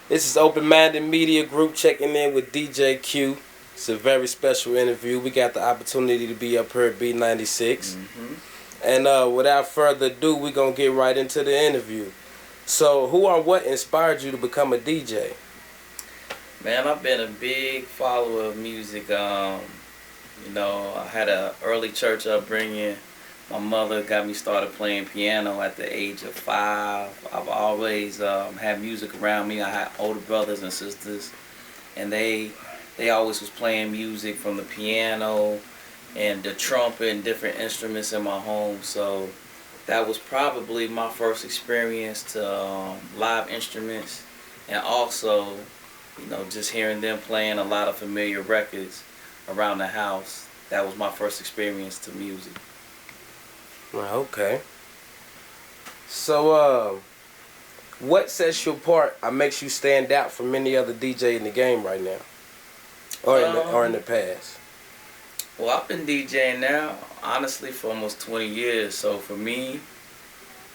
This is Open Minded Media Group checking in with DJ Q. It's a very special interview. We got the opportunity to be up here at B96. And without further ado, we're going to get right into the interview. So, who or what inspired you to become a DJ? Man, I've been a big follower of music. I had an early church upbringing. My mother got me started playing piano at the age of 5. I've always had music around me. I had older brothers and sisters, and they always was playing music from the piano and the trumpet and different instruments in my home. So that was probably my first experience to live instruments, and also, just hearing them playing a lot of familiar records around the house. That was my first experience to music. Okay. So, what sets you apart or makes you stand out from any other DJ in the game right now? Or in the past? Well, I've been DJing now, honestly, for almost 20 years. So for me,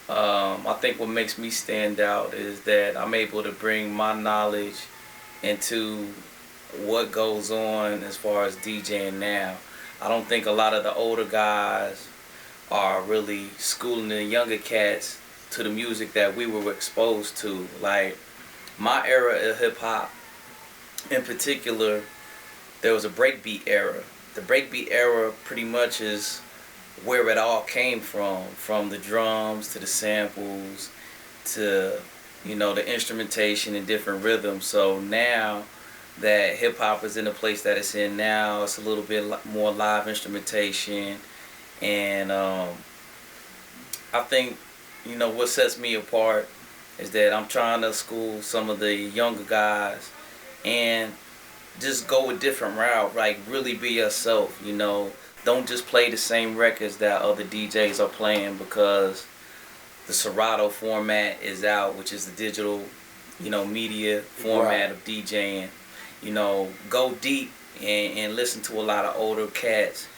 I think what makes me stand out is that I'm able to bring my knowledge into what goes on as far as DJing now. I don't think a lot of the older guys are really schooling the younger cats to the music that we were exposed to. Like, my era of hip-hop in particular, there was a breakbeat era. The breakbeat era pretty much is where it all came from the drums to the samples to, the instrumentation and different rhythms. So now that hip-hop is in the place that it's in now, it's a little bit more live instrumentation. And I think, what sets me apart is that I'm trying to school some of the younger guys and just go a different route, like really be yourself, Don't just play the same records that other DJs are playing because the Serato format is out, which is the digital, media format of DJing. Go deep and listen to a lot of older cats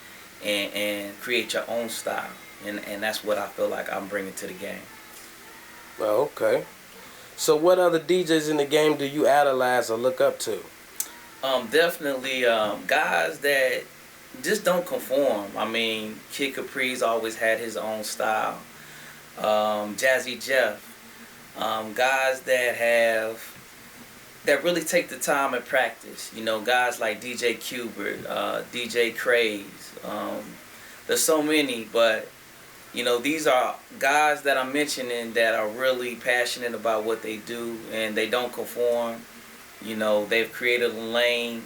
and create your own style. And that's what I feel like I'm bringing to the game. Well, okay. So what other DJs in the game do you idolize or look up to? Definitely guys that just don't conform. I mean, Kid Capri's always had his own style. Jazzy Jeff. Guys that really take the time and practice. Guys like DJ Qbert, DJ Craze. There's so many, but these are guys that I'm mentioning that are really passionate about what they do and they don't conform. They've created a lane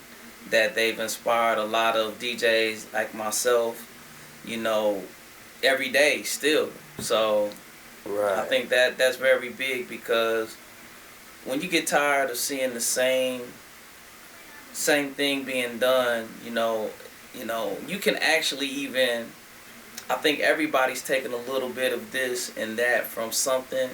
that they've inspired a lot of DJs like myself, every day still. So right. I think that's very big because when you get tired of seeing the same thing being done, you can actually even, I think everybody's taking a little bit of this and that from something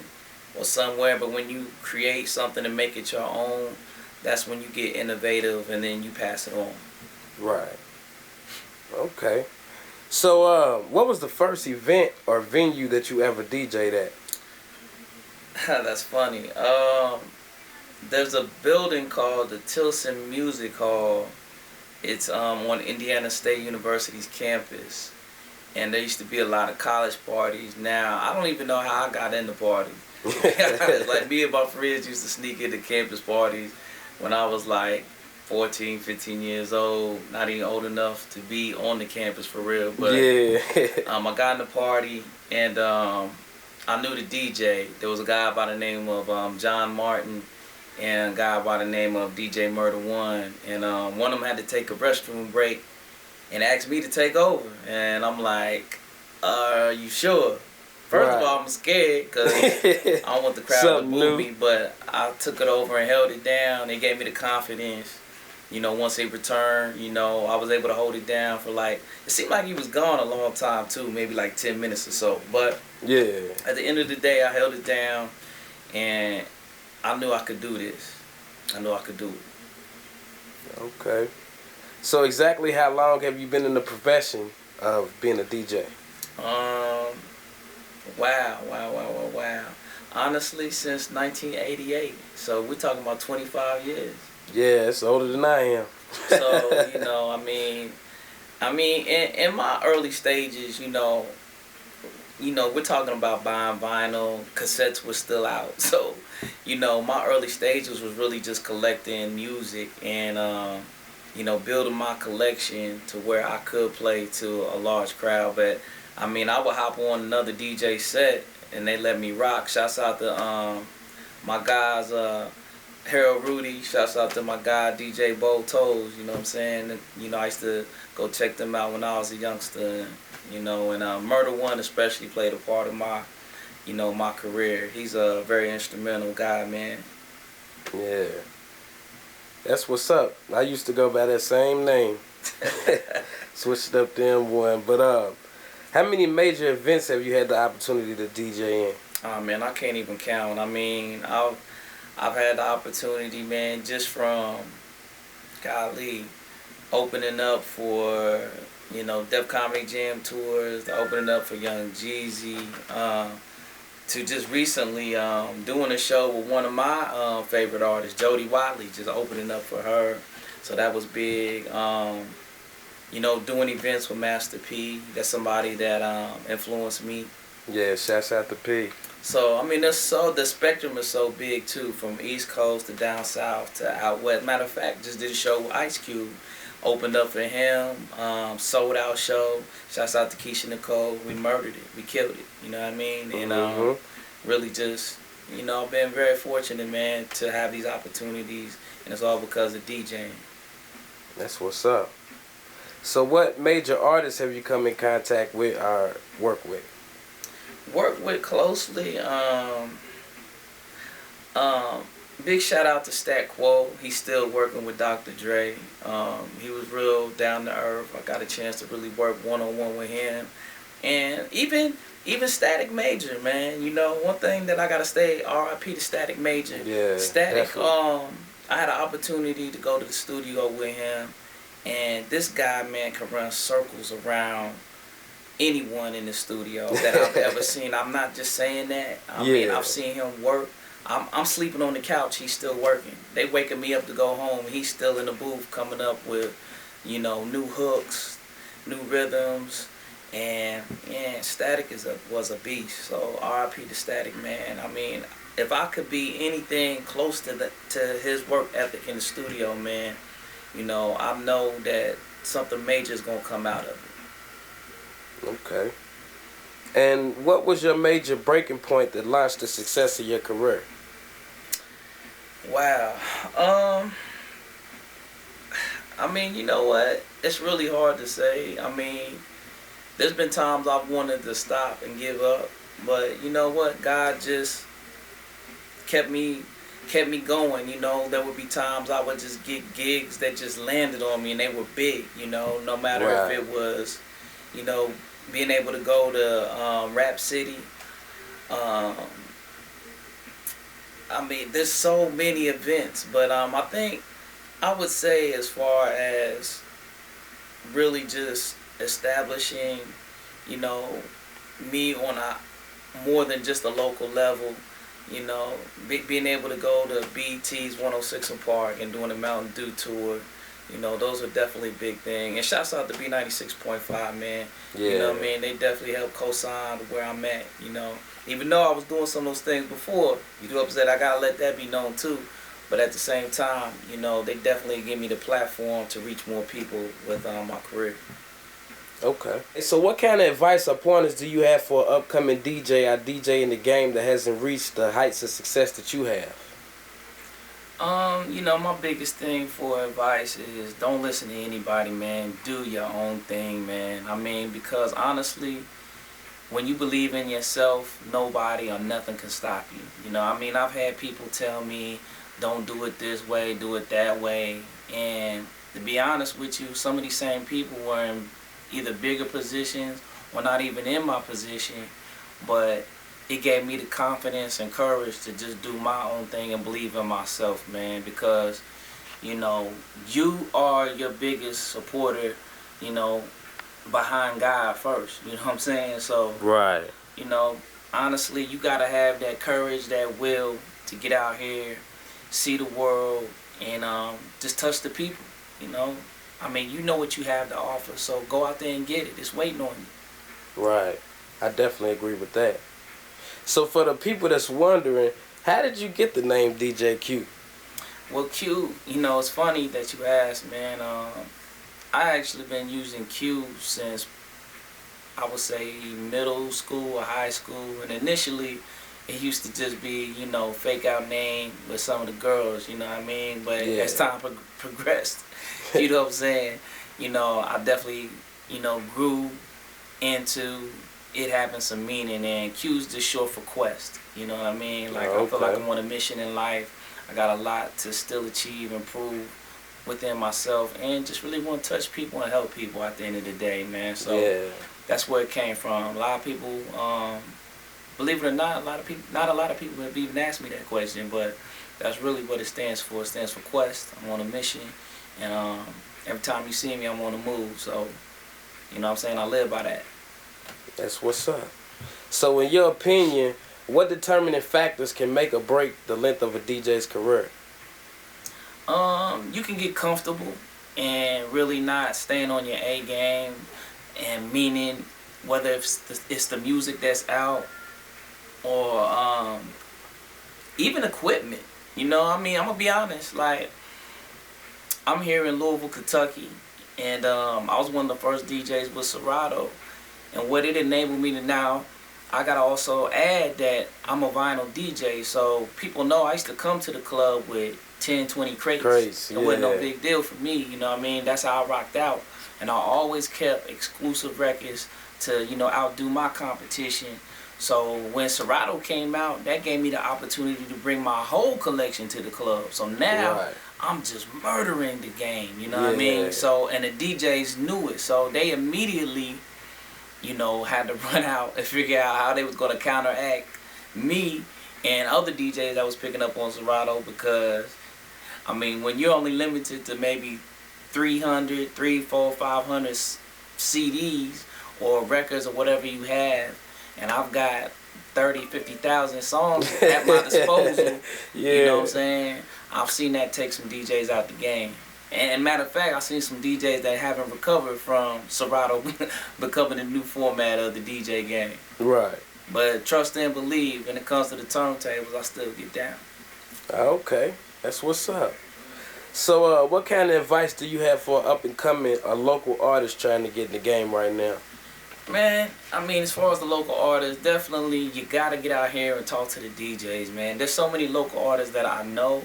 or somewhere, but when you create something and make it your own, that's when you get innovative and then you pass it on. Right. Okay. So, what was the first event or venue that you ever DJ'd at? That's funny. There's a building called the Tilson Music Hall. It's on Indiana State University's campus. And there used to be a lot of college parties. Now, I don't even know how I got into parties. Like, me and my friends used to sneak into campus parties when I was like 14, 15 years old, not even old enough to be on the campus for real. But yeah. I got in the party and I knew the DJ. There was a guy by the name of John Martin and a guy by the name of DJ Murder One. And one of them had to take a restroom break and asked me to take over. And I'm like, are you sure? First of all, I'm scared because I don't want the crowd to boo me, but I took it over and held it down. They gave me the confidence. Once he returned, I was able to hold it down for it seemed like he was gone a long time too, maybe like 10 minutes or so. But yeah, at the end of the day, I held it down and I knew I could do this. I knew I could do it. Okay. So exactly how long have you been in the profession of being a DJ? Wow. honestly, since 1988. So we're talking about 25 years. Yeah, it's older than I am. So, in my early stages, we're talking about buying vinyl. Cassettes were still out. So, my early stages was really just collecting music and, building my collection to where I could play to a large crowd. But, I would hop on another DJ set and they let me rock. Shouts out to my guys, Harold Rudy. Shouts out to my guy, DJ Bo Toes. You know what I'm saying? And, I used to go check them out when I was a youngster. And Murder One especially played a part of my, my career. He's a very instrumental guy, man. Yeah. That's what's up. I used to go by that same name. Switched up to M1. But how many major events have you had the opportunity to DJ in? Oh man, I can't even count. I've had the opportunity, man, just from golly, opening up for, Def Comedy Jam tours, to opening up for Young Jeezy, to just recently doing a show with one of my favorite artists, Jody Watley, just opening up for her. So that was big. Doing events with Master P. That's somebody that influenced me. Yeah, shouts out to P. So, the spectrum is so big, too, from East Coast to down South to out West. Matter of fact, just did a show with Ice Cube. Opened up for him, sold out show. Shouts out to Keisha Nicole. We murdered it. We killed it. You know what I mean? And really just, I've been very fortunate, man, to have these opportunities. And it's all because of DJing. That's what's up. So what major artists have you come in contact with or work with? Work with closely. Big shout out to Stat Quo. He's still working with Dr. Dre. He was real down to earth. I got a chance to really work one-on-one with him. And even Static Major, man. One thing that I gotta say, R.I.P. to Static Major. Yeah, Static. definitely. I had an opportunity to go to the studio with him, and this guy, man, can run circles around anyone in the studio that I've ever seen. I'm not just saying that. I mean, I've seen him work. I'm sleeping on the couch. He's still working. They waking me up to go home. He's still in the booth coming up with, new hooks, new rhythms. And Static was a beast. So R.I.P. to Static, man. If I could be anything close to his work ethic in the studio, man, I know that something major is gonna come out of it. Okay. And what was your major breaking point that launched the success of your career? Wow. You know what? It's really hard to say. There's been times I've wanted to stop and give up, but you know what? God just kept me going. There would be times I would just get gigs that just landed on me and they were big, no matter if it was, being able to go to Rap City. There's so many events, but I think I would say as far as really just establishing, me on a more than just a local level, being able to go to BET's 106 and Park and doing the Mountain Dew tour, those are definitely a big thing. And shouts out to B96.5, man. Yeah. They definitely helped co-sign to where I'm at, Even though I was doing some of those things before, you do upset, I gotta let that be known too. But at the same time, they definitely give me the platform to reach more people with my career. Okay. So what kind of advice or pointers do you have for an upcoming DJ or DJ in the game that hasn't reached the heights of success that you have? My biggest thing for advice is don't listen to anybody, man. Do your own thing, man. Because honestly, when you believe in yourself, nobody or nothing can stop you. I've had people tell me, don't do it this way, do it that way. And to be honest with you, some of these same people were in either bigger positions or not even in my position, but it gave me the confidence and courage to just do my own thing and believe in myself, man, because, you are your biggest supporter, behind God first, you know what I'm saying? So, right. honestly, you gotta have that courage, that will to get out here, see the world, and just touch the people. You know, I mean, you know what you have to offer, so go out there and get it. It's waiting on you. Right. I definitely agree with that. So for the people that's wondering, how did you get the name DJ Q? Well, Q, you know, it's funny that you asked, man. I actually been using Q since, I would say, middle school or high school. And initially, it used to just be, you know, fake out name with some of the girls, you know what I mean? But Yeah. as time progressed, you know what I'm saying? You know, I definitely, you know, grew into it having some meaning. And Q's just short for Quest, you know what I mean? Like, I feel like I'm on a mission in life. I got a lot to still achieve and prove within myself, and just really want to touch people and help people at the end of the day, man. So Yeah. that's where it came from. A lot of people, believe it or not, not a lot of people have even asked me that question, but that's really what it stands for. It stands for Quest. I'm on a mission, and every time you see me, I'm on the move. So, you know what I'm saying? I live by that. That's what's up. So in your opinion, what determining factors can make or break the length of a DJ's career? You can get comfortable and really not staying on your A game, and meaning whether it's the music that's out or even equipment. You know, I mean, I'm gonna be honest. Like, I'm here in Louisville, Kentucky, and I was one of the first DJs with Serato, and what it enabled me to now, I gotta also add that I'm a vinyl DJ, so people know I used to come to the club with 10, 20 crates. It wasn't no big deal for me, you know what I mean? That's how I rocked out. And I always kept exclusive records to, you know, outdo my competition. So when Serato came out, that gave me the opportunity to bring my whole collection to the club. So now I'm just murdering the game, you know what I mean? So, and the DJs knew it, so they immediately, you know, had to run out and figure out how they was gonna counteract me and other DJs that was picking up on Serato, because I mean, when you're only limited to maybe 300, 500 CDs or records or whatever you have, and I've got 30, 50,000 songs at my disposal, you know what I'm saying? I've seen that take some DJs out the game. And matter of fact, I've seen some DJs that haven't recovered from Serato becoming the new format of the DJ game. Right. But trust and believe, when it comes to the turntables, I still get down. Okay. That's what's up. So, what kind of advice do you have for an up-and-coming a local artist trying to get in the game right now? Man, I mean, as far as the local artists, definitely you got to get out here and talk to the DJs, man. There's so many local artists that I know,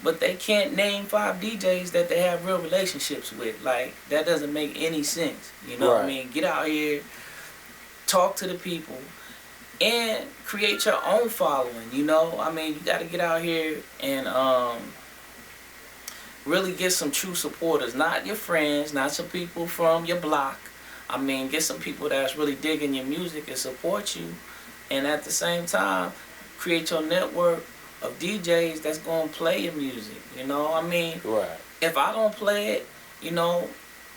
but they can't name 5 DJs that they have real relationships with. Like, that doesn't make any sense. You know what I mean? Get out here, talk to the people, and create your own following, you know? I mean, you got to get out here and really get some true supporters. Not your friends, not some people from your block. I mean, get some people that's really digging your music and support you. And at the same time, create your network of DJs that's going to play your music, you know? I mean, if I don't play it, you know,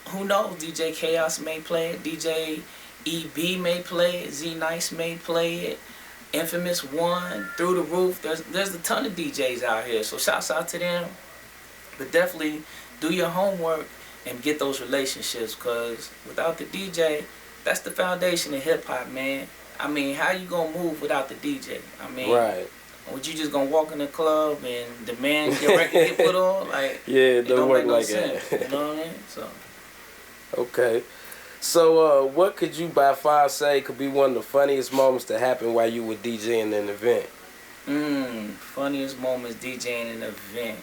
who knows? DJ Chaos may play it, DJ EB may play it, Z Nice may play it, Infamous One, Through the Roof. There's a ton of DJs out here, so shouts out to them. But definitely do your homework and get those relationships, because without the DJ, that's the foundation of hip-hop, man. I mean, how you gonna move without the DJ? I mean, would you just gonna walk in the club and demand your record get put on? Like, it don't work make no like sense, that. you know what I mean? So. Okay. So, what could you by far say could be one of the funniest moments that happened while you were DJing an event? Funniest moments DJing an event.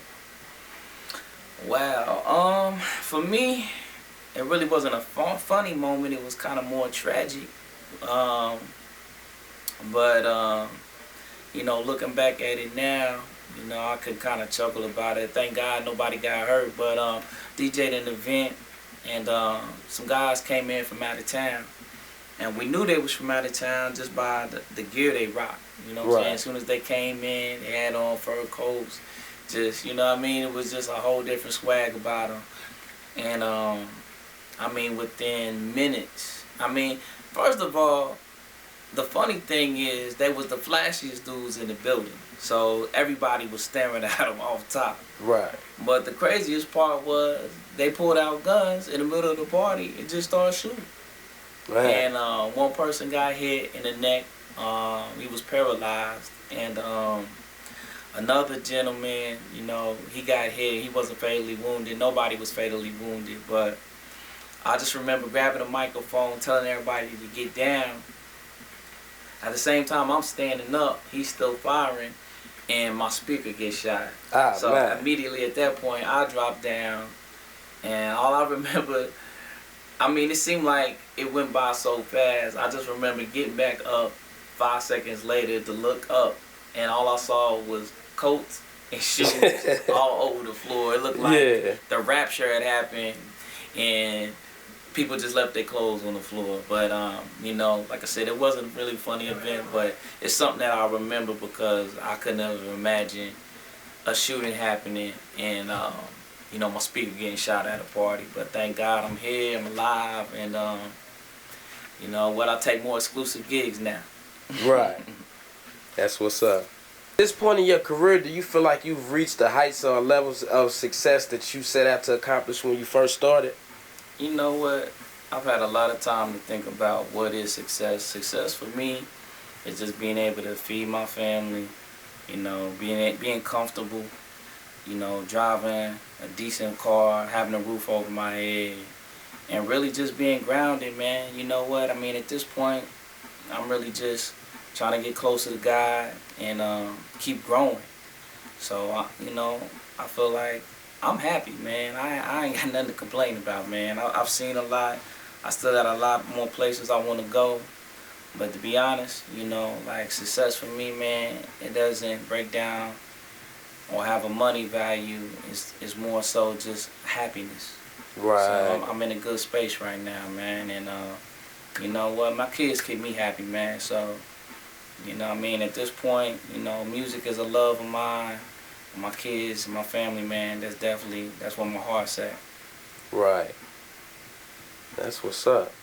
Wow. For me, it really wasn't a funny moment. It was kind of more tragic. But you know, looking back at it now, you know, I could kind of chuckle about it. Thank God nobody got hurt. But DJ'd an event, and some guys came in from out of town, and we knew they was from out of town just by the gear they rocked. You know what I'm saying? As soon as they came in, they had on fur coats. Just, you know what I mean? It was just a whole different swag about them. And, I mean, within minutes. I mean, first of all, the funny thing is, they was the flashiest dudes in the building. So everybody was staring at them off top. Right. But the craziest part was they pulled out guns in the middle of the party and just started shooting. Man. And one person got hit in the neck. He was paralyzed. And another gentleman, you know, he got hit. He wasn't fatally wounded. Nobody was fatally wounded. But I just remember grabbing a microphone, telling everybody to get down. At the same time, I'm standing up. He's still firing. And my speaker gets shot. So man. Immediately at that point, I dropped down. And all I remember, I mean, it seemed like it went by so fast. I just remember getting back up 5 seconds later to look up. And all I saw was coats and shoes all over the floor. It looked like the rapture had happened. And people just left their clothes on the floor. But, you know, like I said, it wasn't a really funny event, but it's something that I remember because I could never imagine a shooting happening and, you know, my speaker getting shot at a party. But thank God I'm here, I'm alive, and, you know, what, I take more exclusive gigs now. Right. That's what's up. At this point in your career, do you feel like you've reached the heights or levels of success that you set out to accomplish when you first started? You know what? I've had a lot of time to think about what is success. Success for me is just being able to feed my family, you know, being comfortable, you know, driving a decent car, having a roof over my head, and really just being grounded, man. You know what? I mean, at this point, I'm really just trying to get closer to God and keep growing. So, you know, I feel like I'm happy, man. I ain't got nothing to complain about, man. I've seen a lot. I still got a lot more places I want to go. But to be honest, you know, like success for me, man, it doesn't break down or have a money value. It's more so just happiness. Right. So I'm in a good space right now, man. And you know what? My kids keep me happy, man. So, you know what I mean? At this point, you know, music is a love of mine. My kids, my family, man, that's where my heart's at. Right. That's what's up.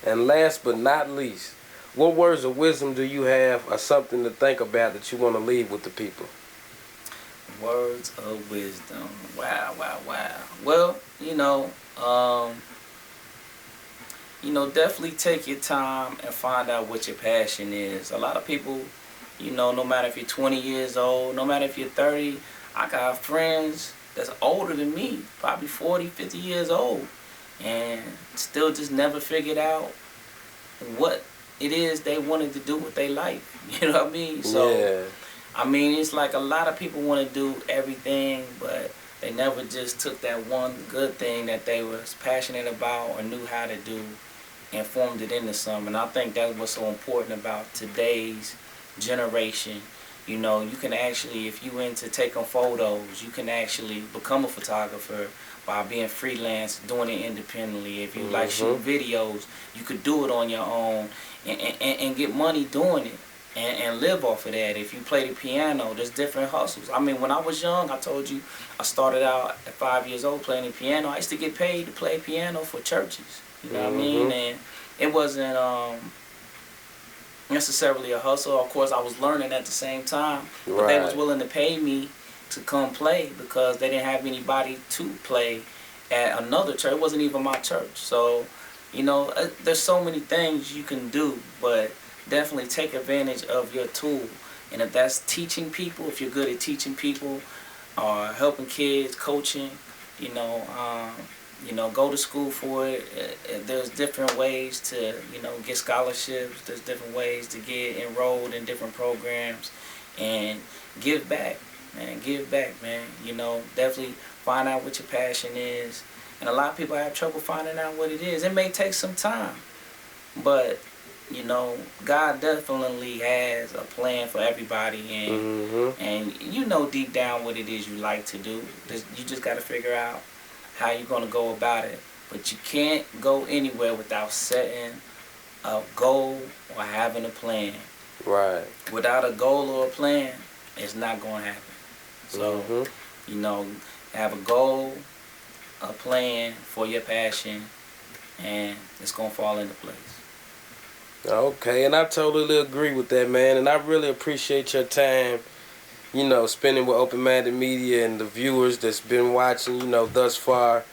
And last but not least, what words of wisdom do you have or something to think about that you want to leave with the people? Words of wisdom. Wow, wow, wow. Well, definitely take your time and find out what your passion is. A lot of people, you know, no matter if you're 20 years old, no matter if you're 30, I got friends that's older than me, probably 40, 50 years old, and still just never figured out what it is they wanted to do with their life. You know what I mean? So, yeah. I mean, it's like a lot of people want to do everything, but they never just took that one good thing that they was passionate about or knew how to do and formed it into something. And I think that's what's so important about today's generation. You know, you can actually, if you into taking photos, you can actually become a photographer by being freelance, doing it independently. If you like shooting videos, you could do it on your own and get money doing it and live off of that. If you play the piano, there's different hustles. I mean, when I was young, I told you, I started out at 5 years old playing the piano. I used to get paid to play piano for churches. You know what I mean? And it wasn't necessarily a hustle. Of course, I was learning at the same time. But they was willing to pay me to come play because they didn't have anybody to play at another church. It wasn't even my church. So, you know, there's so many things you can do, but definitely take advantage of your tool. And if that's teaching people, if you're good at teaching people or helping kids, coaching, you know, go to school for it. There's different ways to, you know, get scholarships. There's different ways to get enrolled in different programs and give back, man. Give back, man. You know, definitely find out what your passion is. And a lot of people have trouble finding out what it is. It may take some time, but, you know, God definitely has a plan for everybody, and you know deep down what it is you like to do. You just got to figure out how you're going to go about it. But you can't go anywhere without setting a goal or having a plan. Right. Without a goal or a plan, it's not going to happen. So, you know, have a goal, a plan for your passion, and it's going to fall into place. Okay, and I totally agree with that, man. And I really appreciate your time, you know, spending with Open Minded Media and the viewers that's been watching, you know, thus far,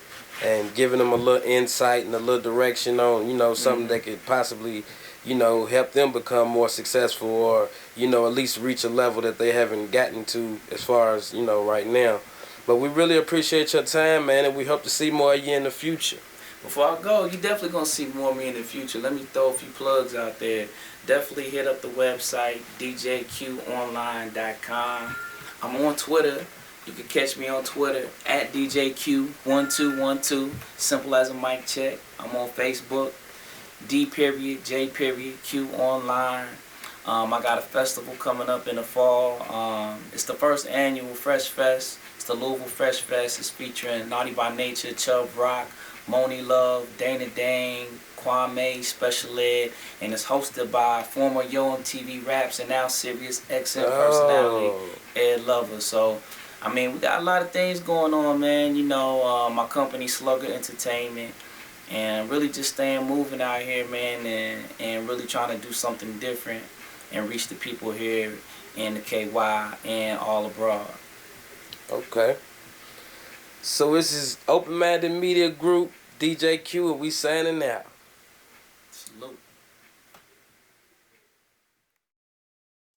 and giving them a little insight and a little direction on, you know, something that could possibly, you know, help them become more successful, or, you know, at least reach a level that they haven't gotten to as far as, you know, right now. But we really appreciate your time, man, and we hope to see more of you in the future. Before I go, you definitely gonna see more of me in the future. Let me throw a few plugs out there. Definitely hit up the website, djqonline.com. I'm on Twitter. You can catch me on Twitter at DJQ1212. Simple as a mic check. I'm on Facebook, D.J.Q Online. I got a festival coming up in the fall. It's the first annual Fresh Fest. It's the Louisville Fresh Fest. It's featuring Naughty by Nature, Chubb Rock, Moni Love, Dana Dane, Kwame, Special Ed, and it's hosted by former Yo MTV Raps and now Sirius XM personality, Ed Lover. So, I mean, we got a lot of things going on, man. You know, my company, Slugger Entertainment, and really just staying moving out here, man, and really trying to do something different and reach the people here in the KY and all abroad. Okay. So this is Open Minded Media Group, DJ Q, and we signing out. Salute.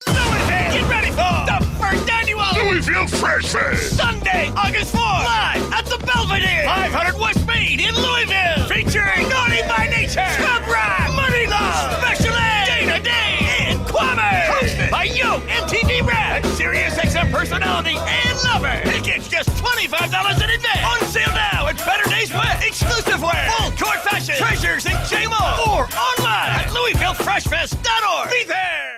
Louisville, get ready for the first annual Louisville Fresh Fest. Sunday, August 4th, live at the Belvedere, 500 West Main in Louisville, featuring Naughty by Nature, Chubb Rock, Money Love, Special Ed, Dana Day, and Kwame. Hosted by Yo MTV Rap, Sirius XM personality, and Lover. Tickets just $25 in advance. On sale now at Better Days West, Exclusive Wear, Full Court Fashion, Treasures, and J-Mall. Or online at LouisvilleFreshFest.org. Be there.